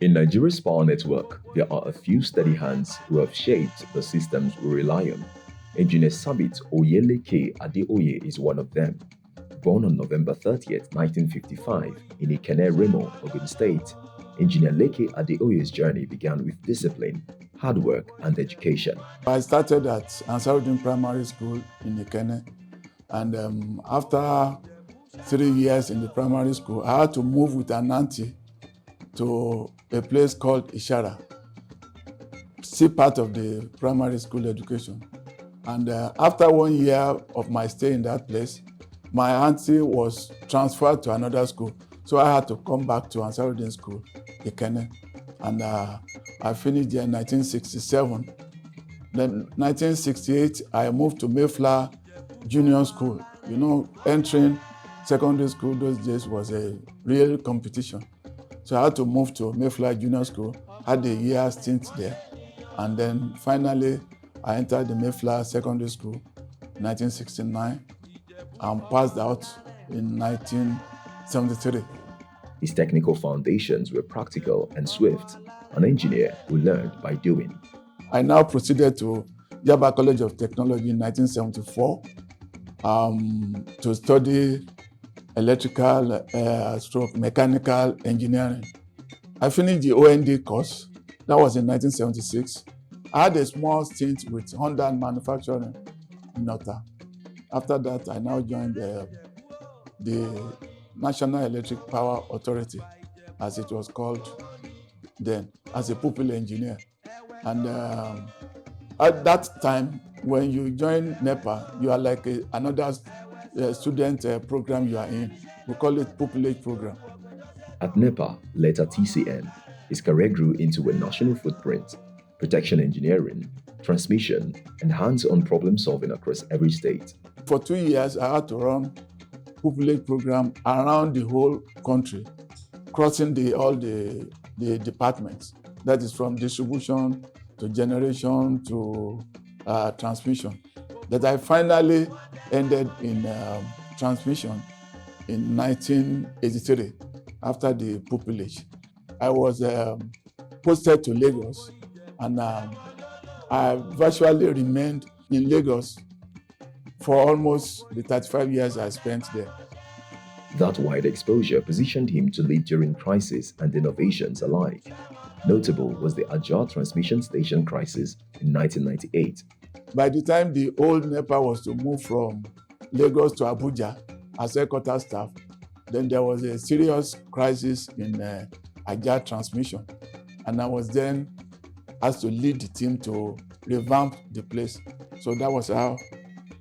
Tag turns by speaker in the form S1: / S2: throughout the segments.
S1: In Nigeria's power network, there are a few steady hands who have shaped the systems we rely on. Engineer Sabit Adeoye is one of them. Born on November 30th, 1955, in Ikene Remo, Ogun State, Engineer Leke Adeoye's journey began with discipline, hard work, and education.
S2: I started at Ansarudin Primary School in Ikene, and after 3 years in the primary school, I had to move with an auntie to a place called Ishara, still part of the primary school education. And after 1 year of my stay in that place, my auntie was transferred to another school. So I had to come back to Ansarudin School, Ikene. And I finished there in 1967. Then 1968, I moved to Mayflower Junior School. You know, entering secondary school those days was a real competition. So I had to move to Mayflower Junior School, had a year stint there. And then finally, I entered the Mayflower Secondary School in 1969 and passed out in 1973.
S1: His technical foundations were practical and swift, an engineer who learned by doing.
S2: I now proceeded to Yaba College of Technology in 1974 to study electrical stroke mechanical engineering. I finished the OND course. That was in 1976. I had a small stint with Honda Manufacturing in Ota. After that, I now joined the National Electric Power Authority, as it was called then, as a pupil engineer. And at that time, when you join NEPA, you are like another student program you are in. We call it pupillage program.
S1: At NEPA, later TCN, his career grew into a national footprint, protection engineering, transmission, and hands-on problem solving across every state.
S2: For 2 years, I had to run pupillage program around the whole country, crossing all the departments. That is from distribution to generation to transmission. That I finally ended in transmission in 1983 after the pupillage. I was posted to Lagos, and I virtually remained in Lagos for almost the 35 years I spent there.
S1: That wide exposure positioned him to lead during crisis and innovations alike. Notable was the Ajah transmission station crisis in 1998.
S2: By the time the old NEPA was to move from Lagos to Abuja as headquarters staff, then there was a serious crisis in Ajah transmission. And I was then asked to lead the team to revamp the place. So that was how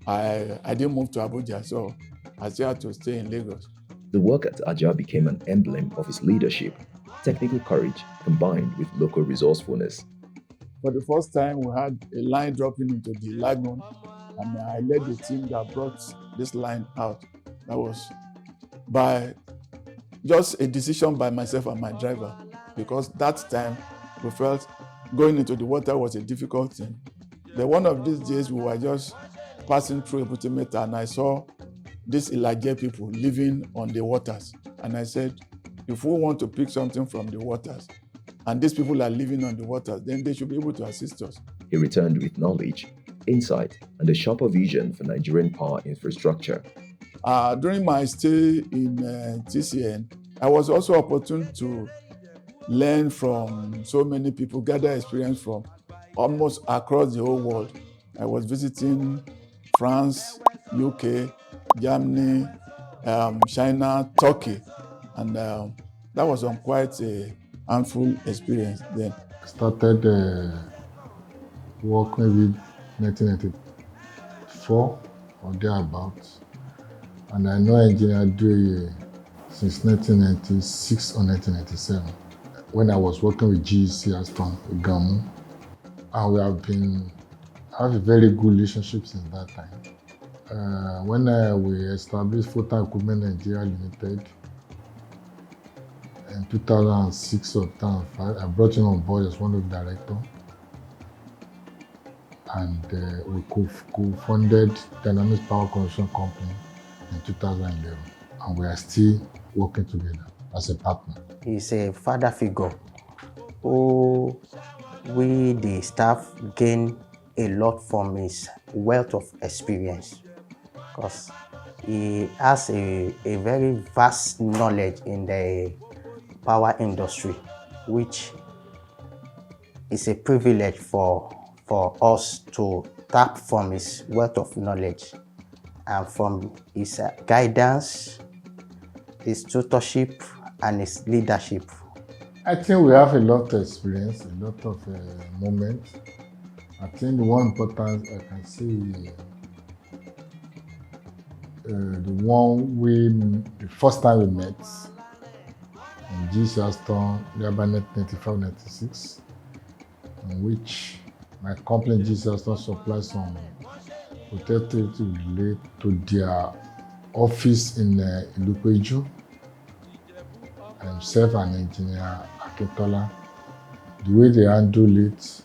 S2: I didn't move to Abuja, so I still had to stay in Lagos.
S1: The work at Ajah became an emblem of his leadership, technical courage combined with local resourcefulness.
S2: For the first time, we had a line dropping into the lagoon, and I led the team that brought this line out. That was by just a decision by myself and my driver, because that time we felt going into the water was a difficult thing. Then one of these days, we were just passing through a Ebute and I saw these Ilaje people living on the waters. And I said, if we want to pick something from the waters, and these people are living on the waters, then they should be able to assist us.
S1: He returned with knowledge, insight, and a sharper vision for Nigerian power infrastructure.
S2: During my stay in TCN, I was also opportune to learn from so many people, gather experience from almost across the whole world. I was visiting France, UK, Germany, China, Turkey, and that was quite a handful experience then.
S3: Started work maybe 1994 or thereabouts, and I know Engineer Adeoye since 1996 or 1997 when I was working with GEC as from Gamu, and we have a very good relationship since that time. When we established Photon Equipment Nigeria Limited in 2006 or 2005, I brought him on board as one of the directors, and we co-funded Dynamics Power Construction Company in 2011, and we are still working together as a partner.
S4: He's a father figure who we, the staff, gain a lot from his wealth of experience, because he has a very vast knowledge in the power industry, which is a privilege for us to tap from his wealth of knowledge and from his guidance, his tutorship, and his leadership.
S3: I think we have a lot of experience, a lot of moments. I think the one important I can say the first time we met in Jesus Town, about 1995-96, in which my company Jesus Town supplies some protective relate to their office in Ilupeju. Himself and engineer Akintola. The way they handle it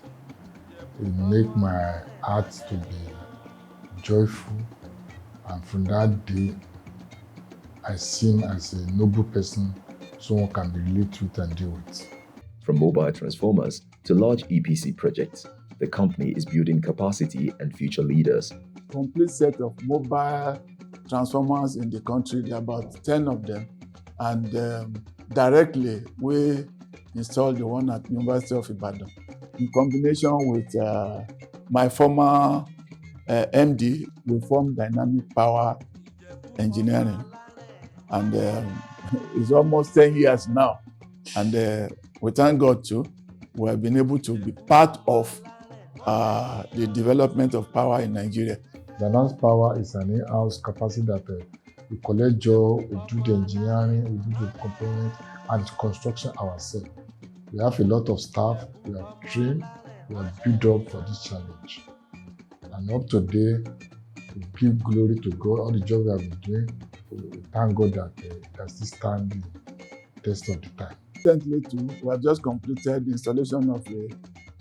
S3: make my heart to be joyful. And from that day, I see him as a noble person, someone can be related with and deal with.
S1: From mobile transformers to large EPC projects, the company is building capacity and future leaders.
S2: Complete set of mobile transformers in the country, there are about 10 of them. And directly, we installed the one at University of Ibadan. In combination with my former MD, we formed Dynamic Power Engineering. And it's almost 10 years now. And we thank God too, we have been able to be part of the development of power in Nigeria.
S3: Dynamic Power is an in-house capacity that we collect job, we do the engineering, we do the component and construction ourselves. We have a lot of staff, we are trained, we are built up for this challenge. And up to date, we give glory to God. All the job we have been doing, we thank God that they still stand the test of the time.
S2: Recently too, we have just completed the installation of a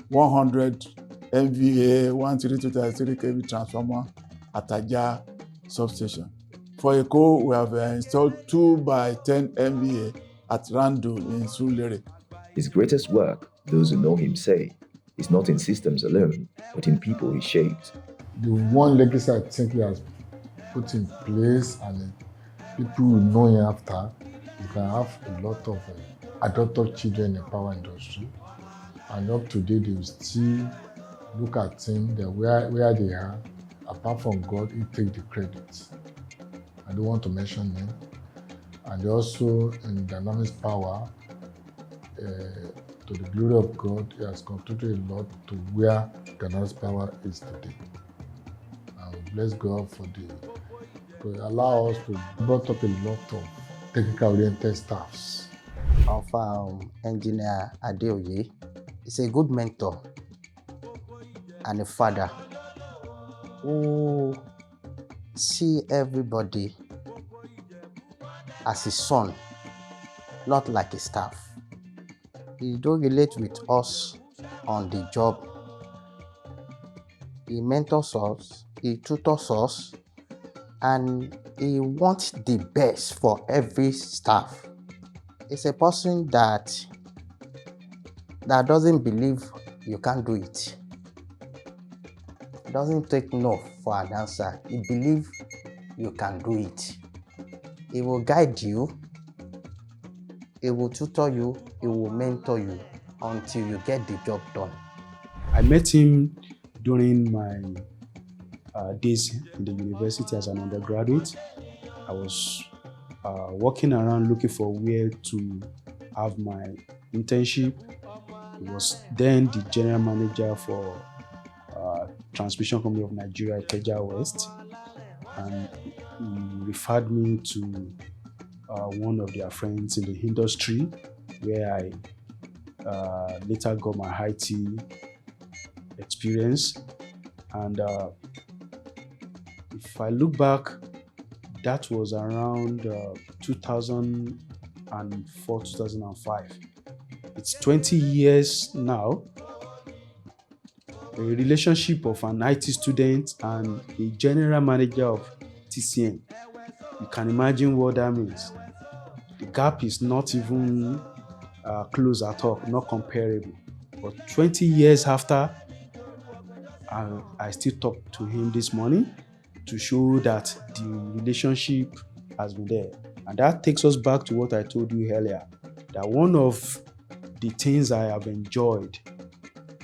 S2: 100 MVA 13233 kV transformer at Adeoye substation. For Eko, we have installed 2x10 MVA at Randu in Surulere.
S1: His greatest work, those who know him say, is not in systems alone, but in people he shaped.
S3: The one legacy I think he has put in place and people will know him after, you can have a lot of adopted children in the power industry. And up to date, they will still look at him, where they are. Apart from God, he take the credit. I don't want to mention them. And also in Dynamics Power, to the glory of God, he has contributed a lot to where Dynamics Power is today. And we bless God to allow us to brought up a lot of technical-oriented staffs.
S4: Of engineer Adeoye is a good mentor and a father who see everybody as his son, not like a staff. He don't relate with us on the job. He mentors us, he tutors us, and he wants the best for every staff. It's a person that doesn't believe you can't do it. He doesn't take no for an answer. He believes you can do it. He will guide you, he will tutor you, he will mentor you until you get the job done.
S5: I met him during my days in the university as an undergraduate. I was walking around looking for where to have my internship. He was then the general manager for Transmission Company of Nigeria, Ikeja West, and he referred me to one of their friends in the industry, where I later got my IT experience. And if I look back, that was around 2004, 2005. It's 20 years now. A relationship of an IT student and a general manager of TCN. You can imagine what that means. The gap is not even close at all, not comparable. But 20 years after, I still talk to him this morning to show that the relationship has been there. And that takes us back to what I told you earlier, that one of the things I have enjoyed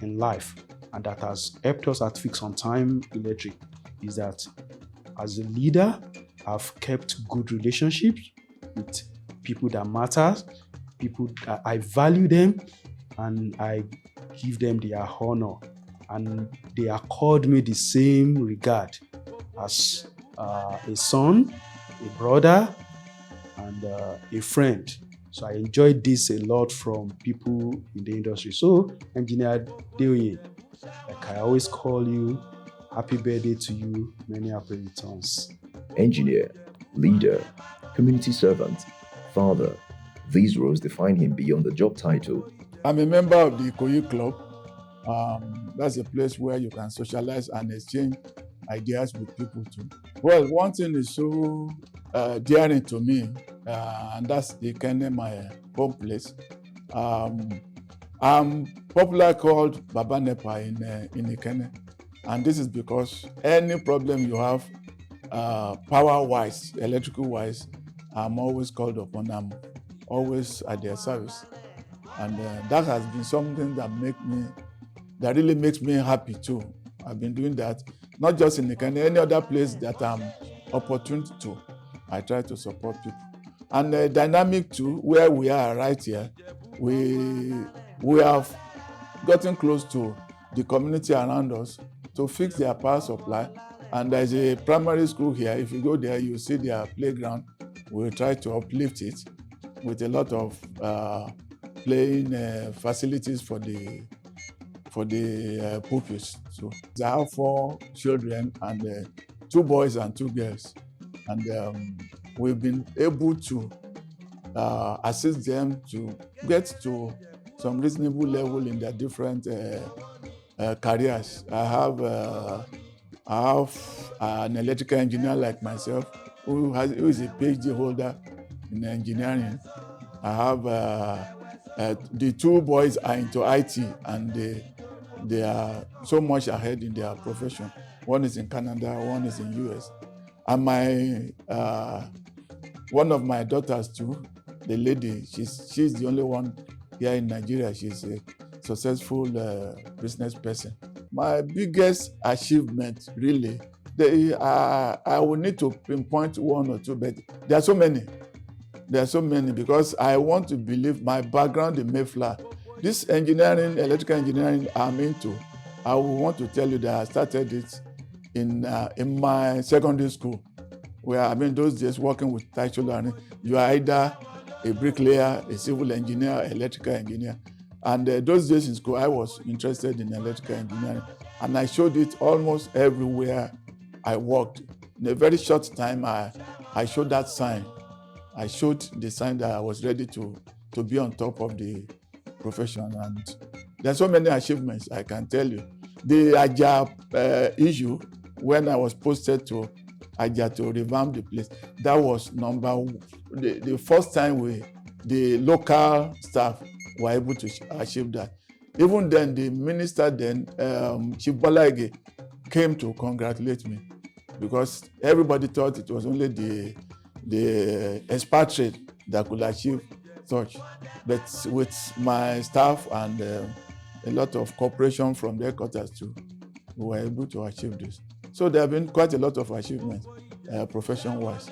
S5: in life and that has helped us at Fix on Time Electric is that as a leader, I've kept good relationships with people that matter, people that I value them, and I give them their honor. And they accord me the same regard as a son, a brother, and a friend. So I enjoyed this a lot from people in the industry. So, Engineer Adeoye, like I always call you, happy birthday to you, many happy returns.
S1: Engineer, leader, community servant, father. These roles define him beyond the job title.
S2: I'm a member of the Ikoyi Club. That's a place where you can socialize and exchange ideas with people too. Well, one thing is so dearing to me, and that's Ikenne, my home place. I'm popularly called Baba Nepa in Ikenne, and this is because any problem you have, power-wise, electrical-wise, I'm always called upon. I'm always at their service, and that has been something that really makes me happy too. I've been doing that, not just in Ikenne, any other place that I'm opportune to, I try to support people. And the dynamic too, where we are right here, we have gotten close to the community around us to fix their power supply. And there's a primary school here. If you go there, you see their playground. We'll try to uplift it with a lot of playing facilities for the pupils. So I have 4 children, and 2 boys and 2 girls, and we've been able to assist them to get to some reasonable level in their different careers. I have an electrical engineer like myself who is a PhD holder in engineering. I have the 2 boys are into IT, and they are so much ahead in their profession. One is in Canada, one is in US. And one of my daughters too, the lady, she's the only one here in Nigeria. She's a successful business person. My biggest achievement, really, I will need to pinpoint 1 or 2, but there are so many. There are so many because I want to believe my background in Mayflower. This engineering, electrical engineering I'm into, I will want to tell you that I started it in my secondary school, where I mean those days working with Taicho learning. You are either a bricklayer, a civil engineer, electrical engineer. And those days in school, I was interested in electrical engineering, and I showed it almost everywhere I worked. In a very short time, I showed that sign. I showed the sign that I was ready to be on top of the profession, and there's so many achievements I can tell you. The Aja issue, when I was posted to Aja to revamp the place, that was the first time the local staff were able to achieve that. Even then, the minister then, Chief Balage, came to congratulate me because everybody thought it was only the expatriate that could achieve such. But with my staff and a lot of cooperation from the headquarters too, we were able to achieve this. So there have been quite a lot of achievements profession-wise.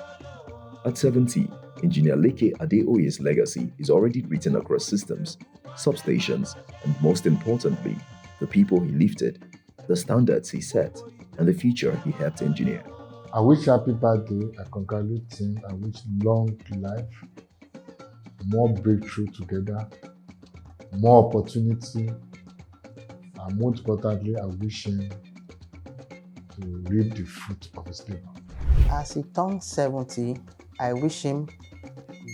S1: At 70, Engineer Leke Adeoye's legacy is already written across systems, substations, and most importantly, the people he lifted, the standards he set, and the future he helped engineer.
S3: I wish happy birthday. I congratulate him. I wish long life, more breakthrough together, more opportunity, and most importantly, I wish him to reap the fruit of his labor.
S4: As he turns 70, I wish him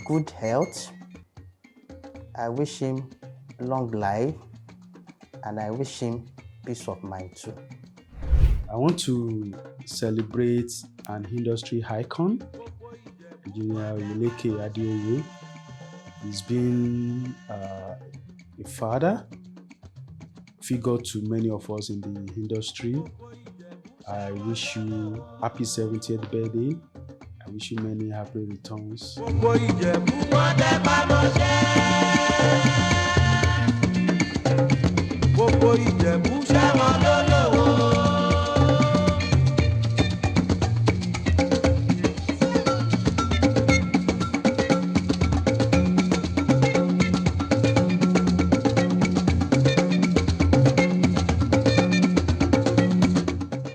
S4: good health, I wish him long life, and I wish him peace of mind too.
S5: I want to celebrate an industry icon, Engineer Leke Adeoye. He's been a father figure to many of us in the industry. I wish you happy 70th birthday. I wish you many happy returns.
S6: Gbogbo Ìjẹ̀bú wọn tẹ pámọ́ ṣẹ́. Gbogbo Ìjẹ̀bú ṣẹ́wọ̀n lólówó.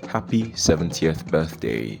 S1: Happy 70th birthday,